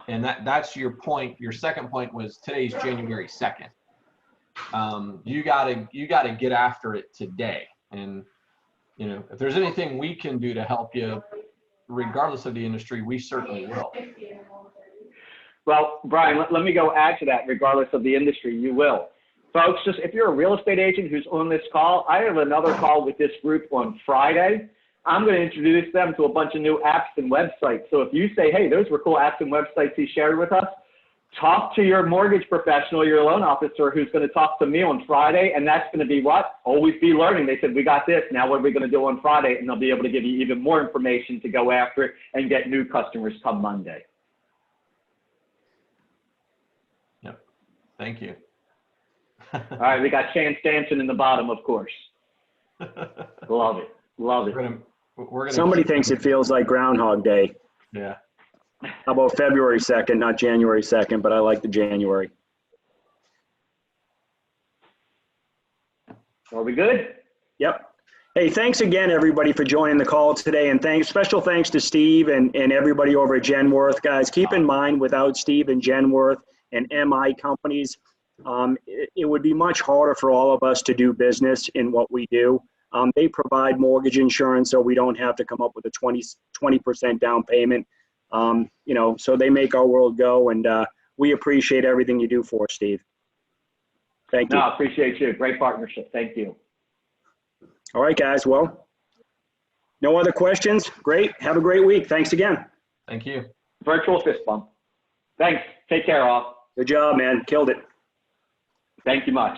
And that's your point. Your second point was today's January 2nd. You gotta get after it today. And, if there's anything we can do to help you, regardless of the industry, we certainly will. Well, Brian, let me go add to that. Regardless of the industry, you will. Folks, just if you're a real estate agent who's on this call, I have another call with this group on Friday. I'm going to introduce them to a bunch of new apps and websites. So if you say, hey, those were cool apps and websites he shared with us, talk to your mortgage professional, your loan officer, who's going to talk to me on Friday. And that's going to be what? Always be learning. They said, we got this. Now what are we going to do on Friday? And they'll be able to give you even more information to go after it and get new customers come Monday. Yep. Thank you. All right. We got Chance Sampson in the bottom, of course. Love it. Love it. Somebody thinks it feels like Groundhog Day. Yeah. How about February 2nd, not January 2nd, but I like the January. Are we good? Yep. Hey, thanks again, everybody, for joining the call today. And special thanks to Steve and everybody over at Genworth. Guys, keep in mind, without Steve and Genworth and MI companies, it would be much harder for all of us to do business in what we do. They provide mortgage insurance, so we don't have to come up with a 20% down payment. So they make our world go, and we appreciate everything you do for us, Steve. Thank you. No, I appreciate you. Great partnership. Thank you. All right, guys. Well, no other questions? Great. Have a great week. Thanks again. Thank you. Virtual fist bump. Thanks. Take care, all. Good job, man. Killed it. Thank you much.